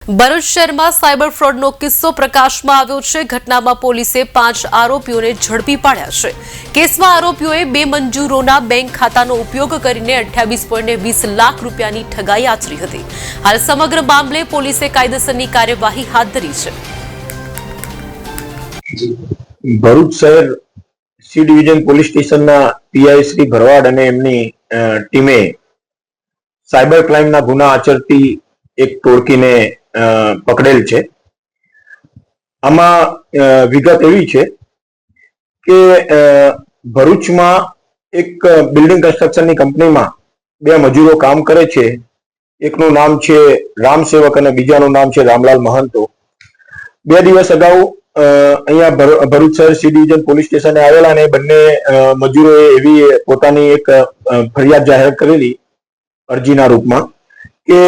ભરૂચ શહેરમાં સાયબર ફ્રોડનો કિસ્સો પ્રકાશમાં આવ્યો છે। ઘટનામાં પોલીસે 5 આરોપીઓને ઝડપી પાડ્યા છે। કેસમાં આરોપીઓએ બેમંજૂરોના બેંક ખાતાનો ઉપયોગ કરીને 28.20 લાખ રૂપિયાની ઠગાઈ આચરી હતી। હાલ સમગ્ર મામલે પોલીસે કાયદેસરની કાર્યવાહી હાથ ધરી છે। ભરૂચ શહેર સી ડિવિઝન પોલીસ સ્ટેશનના પીઆઈ શ્રી ભરવાડ અને એમની ટીમે સાયબર ક્રાઇમના ગુના આચરતી એક ટોળકીને પકડેલ છે। આમાં વિગત એવી છે કે ભરૂચમાં એક બિલ્ડિંગ કન્સ્ટ્રક્શનની કંપનીમાં 2 મજૂરો કામ કરે છે। એકનું નામ છે રામ સેવક અને બીજાનું નામ છે રામલાલ મહંતો। 2 દિવસ અગાઉ અહીંયા ભરૂચ શહેર સી ડિવિઝન પોલીસ સ્ટેશને આવેલા અને બંને મજૂરોએ એવી પોતાની એક ફરિયાદ જાહેર કરેલી અરજીના રૂપમાં કે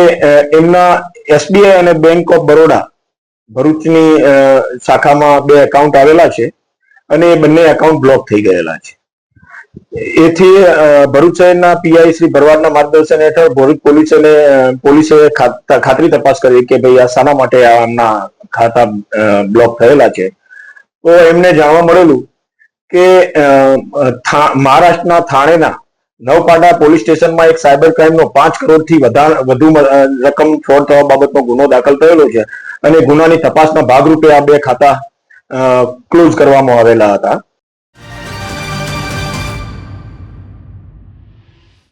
એમના એસબીઆઈ અને બેંક ઓફ બરોડા ભરૂચની શાખામાં 2 એકાઉન્ટ આવેલા છે અને એ બંને એકાઉન્ટ બ્લોક થઈ ગયેલા છે। એથી ભરૂચ શહેરના પીઆઈ શ્રી ભરવાડના માર્ગદર્શન હેઠળ ભરૂચ પોલીસે ખાતરી તપાસ કરી કે ભાઈ આ શાના માટે આમના ખાતા બ્લોક થયેલા છે। તો એમને જાણવા મળેલું કે મહારાષ્ટ્રના થાણેના નવપાડા પોલીસ સ્ટેશનમાં એક સાયબર ક્રાઇમનો 5 કરોડથી વધુ રકમ ફ્રોડ થવા બાબતનો ગુનો દાખલ થયેલો છે અને ગુનાની તપાસના ભાગરૂપે આ 2 ખાતા ક્લોઝ કરવામાં આવેલા હતા।